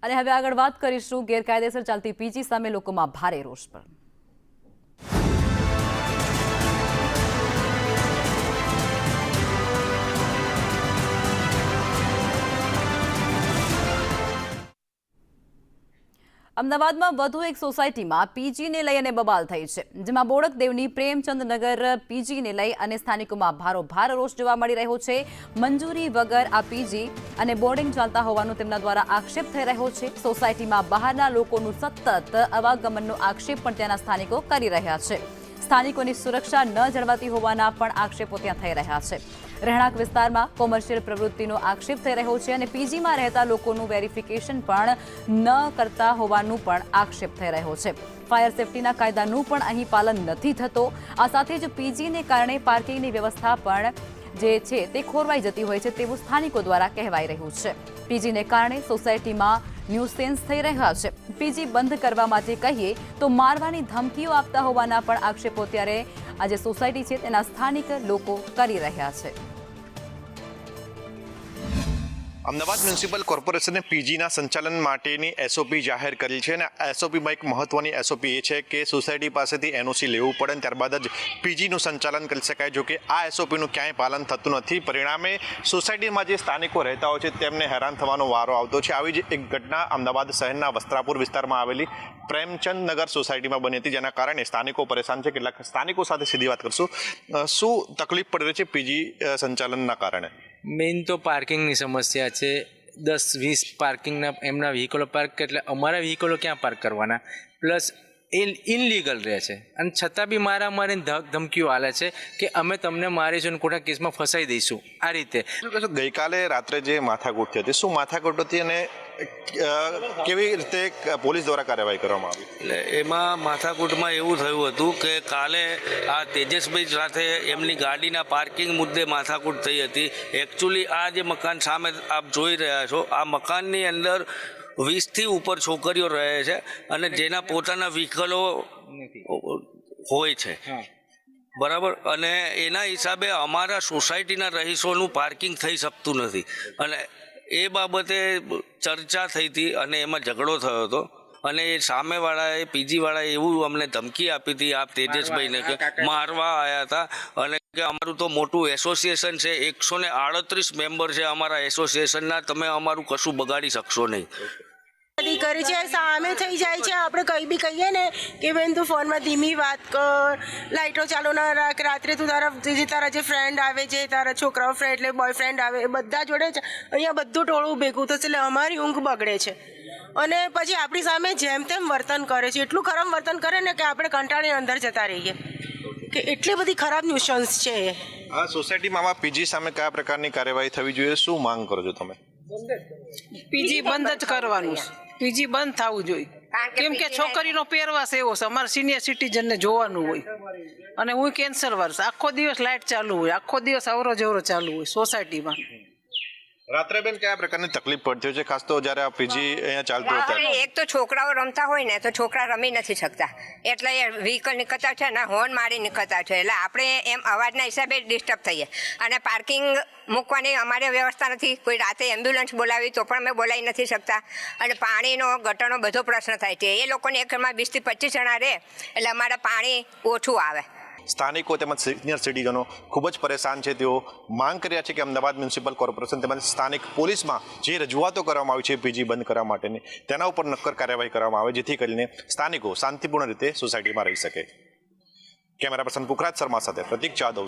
અને હવે આગળ વાત કરીશું ગેરકાયદેસર ચાલતી પીજી સામે લોકોમાં ભારે રોષ પર। અમદાવાદમાં વધુ એક સોસાયટીમાં પીજીને લઈ અને બબાલ થઈ છે, જેમાં બોડકદેવની પ્રેમચંદ નગર પીજીને લઈ અને સ્થાનિકોમાં ભારોભાર રોષ જોવા મળી રહ્યો છે। મંજૂરી વગર આ પીજી અને બોર્ડિંગ ચાલતા હોવાનો તેમના દ્વારા આક્ષેપ થઈ રહ્યો છે। સોસાયટીમાં બહારના લોકોનું સતત આવાગમનનો આક્ષેપ પણ ત્યાંના સ્થાનિકો કરી રહ્યા છે। સ્થાનિકોની સુરક્ષા ન જળવાતી હોવાના પણ આક્ષેપો ત્યાં થઈ રહ્યા છે। રહેણાંક વિસ્તારમાં કોમર્શિયલ પ્રવૃત્તિનો આક્ષેપ થઈ રહ્યો છે અને પીજીમાં રહેતા લોકોનું વેરિફિકેશન પણ ન કરતા હોવાનું પણ આક્ષેપ થઈ રહ્યો છે। ફાયર સેફટીના કાયદાનું પણ અહીં પાલન નથી થતો। આ સાથે જ પીજીને કારણે પાર્કિંગની વ્યવસ્થા પણ જે છે તે ખોરવાઈ જતી હોય છે તેવું સ્થાનિકો દ્વારા કહેવાઈ રહ્યું છે। પીજીને કારણે સોસાયટીમાં ન્યુસેન્સ થઈ રહ્યા છે। પીજી બંધ કરવા માટે કહીએ તો મારવાની ધમકીઓ આપતા હોવાના પણ આક્ષેપો ત્યારે આ જે સોસાયટી છે તેના સ્થાનિક લોકો કરી રહ્યા છે। અમદાવાદ મ્યુનિસિપલ કોર્પોરેશને પીજીના સંચાલન માટેની એસઓપી જાહેર કરી છે અને એસઓપીમાં એક મહત્વની એસઓપી એ છે કે સોસાયટી પાસેથી એનઓસી લેવું પડે અને ત્યારબાદ જ પીજીનું સંચાલન કરી શકાય। જો કે આ એસઓપીનું ક્યાંય પાલન થતું નથી, પરિણામે સોસાયટીમાં જે સ્થાનિકો રહેતા હોય છે તેમને હેરાન થવાનો વારો આવતો છે। આવી જ એક ઘટના અમદાવાદ શહેરના વસ્ત્રાપુર વિસ્તારમાં આવેલી પ્રેમચંદ નગર સોસાયટીમાં બની હતી, જેના કારણે સ્થાનિકો પરેશાન છે। કેટલાક સ્થાનિકો સાથે સીધી વાત કરશું। શું તકલીફ પડી રહી છે પીજી સંચાલનના કારણે? મેઇન તો પાર્કિંગની સમસ્યા છે। 10-20 પાર્કિંગના એમના વ્હીકલો પાર્ક, એટલે અમારા વ્હીકલો ક્યાં પાર્ક કરવાના? પ્લસ એ ઇનલીગલ રહે છે અને છતાં બી મારીને ધમકીઓ આલે છે કે અમે તમને મારીશું અને ખોટા કેસમાં ફસાઈ દઈશું। આ રીતે ગઈકાલે રાત્રે જે માથાકૂટ હતી, શું માથાકૂટ હતી અને કેવી રીતે પોલીસ દ્વારા કાર્યવાહી કરવામાં આવી? એટલે એમાં માથાકૂટમાં એવું થયું હતું કે કાલે આ તેજસભાઈ સાથે એમની ગાડીના પાર્કિંગ મુદ્દે માથાકૂટ થઈ હતી। એકચ્યુઅલી આ જે મકાન સામે આપ જોઈ રહ્યા છો, આ મકાનની અંદર 20થી ઉપર છોકરીઓ રહે છે અને જેના પોતાના વ્હીકલો હોય છે, બરાબર। અને એના હિસાબે અમારા સોસાયટીના રહીશોનું પાર્કિંગ થઈ શકતું નથી અને એ બાબતે ચર્ચા થઈ હતી અને એમાં ઝઘડો થયો હતો અને એ સામેવાળાએ પીજીવાળાએ એવું અમને ધમકી આપી હતી આપ તેજસભાઈને કે મારવા આવ્યા હતા અને કે અમારું તો મોટું એસોસિએશન છે, 138 મેમ્બર છે અમારા એસોસિએશનના, તમે અમારું કશું બગાડી શકશો નહીં। કરી છે સામે થઈ જાય છે। આપણે કંઈ બી કહીએ ને કે બેન તું ફોનમાં ધીમી વાત કર, લાઇટો ચાલુ ના રાખ, રાત્રે તું તારા જે ફ્રેન્ડ આવે છે, તારા છોકરાઓ ફ્રેન્ડ એટલે બોયફ્રેન્ડ આવે, એ બધા જોડે જ અહીંયા બધું ટોળું ભેગું થશે એટલે અમારી ઊંઘ બગડે છે અને પછી આપણી સામે જેમ તેમ વર્તન કરે છે। એટલું ખરાબ વર્તન કરે ને કે આપણે કંટાળીને અંદર જતા રહીએ કે એટલી બધી ખરાબ ન્યુસન્સ છે। આ સોસાયટીમાં પીજી સામે કયા પ્રકારની કાર્યવાહી થવી જોઈએ, શું માંગ કરો છો તમે? પીજી બંધ જ કરવાનું છે, પીજી બંધ થવું જોઈએ, કેમ કે છોકરીનો પહેરવાશ એવો છે, અમારે સિનિયર સિટીઝનને જોવાનું હોય અને હું કેન્સર વર્ષ આખો દિવસ લાઇટ ચાલુ હોય, આખો દિવસ અવરો જવરો ચાલુ હોય સોસાયટીમાં। રાત્રે બેન કયા પ્રકારની તકલીફ પડતી હોય છે, ખાસ તો જ્યારે આ પીજી અહીંયા ચાલતું હોય? એક તો છોકરાઓ રમતા હોય ને તો છોકરા રમી નથી શકતા, એટલે વ્હીકલ નીકળતા છે ને હોર્ન મારી નીકળતા છે, એટલે આપણે એમ અવાજના હિસાબે ડિસ્ટર્બ થઈએ અને પાર્કિંગ મૂકવાની અમારે વ્યવસ્થા નથી। કોઈ રાતે એમ્બ્યુલન્સ બોલાવી તો પણ અમે બોલાવી નથી શકતા અને પાણીનો ગટરનો બધો પ્રશ્ન થાય છે। એ લોકોને એક ઘરમાં 20થી 25 જણા રહે એટલે અમારે પાણી ઓછું આવે। સ્થાનિકો તેમજ સિનિયર સિટીઝનો ખૂબ જ પરેશાન છે। તેઓ માંગ કર્યા છે કે અમદાવાદ મ્યુનિસિપલ કોર્પોરેશન તેમજ સ્થાનિક પોલીસમાં જે રજૂઆતો કરવામાં આવી છે પીજી બંધ કરવા માટેની, તેના ઉપર નક્કર કાર્યવાહી કરવામાં આવે, જેથી કરીને સ્થાનિકો શાંતિપૂર્ણ રીતે સોસાયટીમાં રહી શકે। કેમેરા પર્સન પુખરાજ શર્મા સાથે પ્રતીક જાદવ।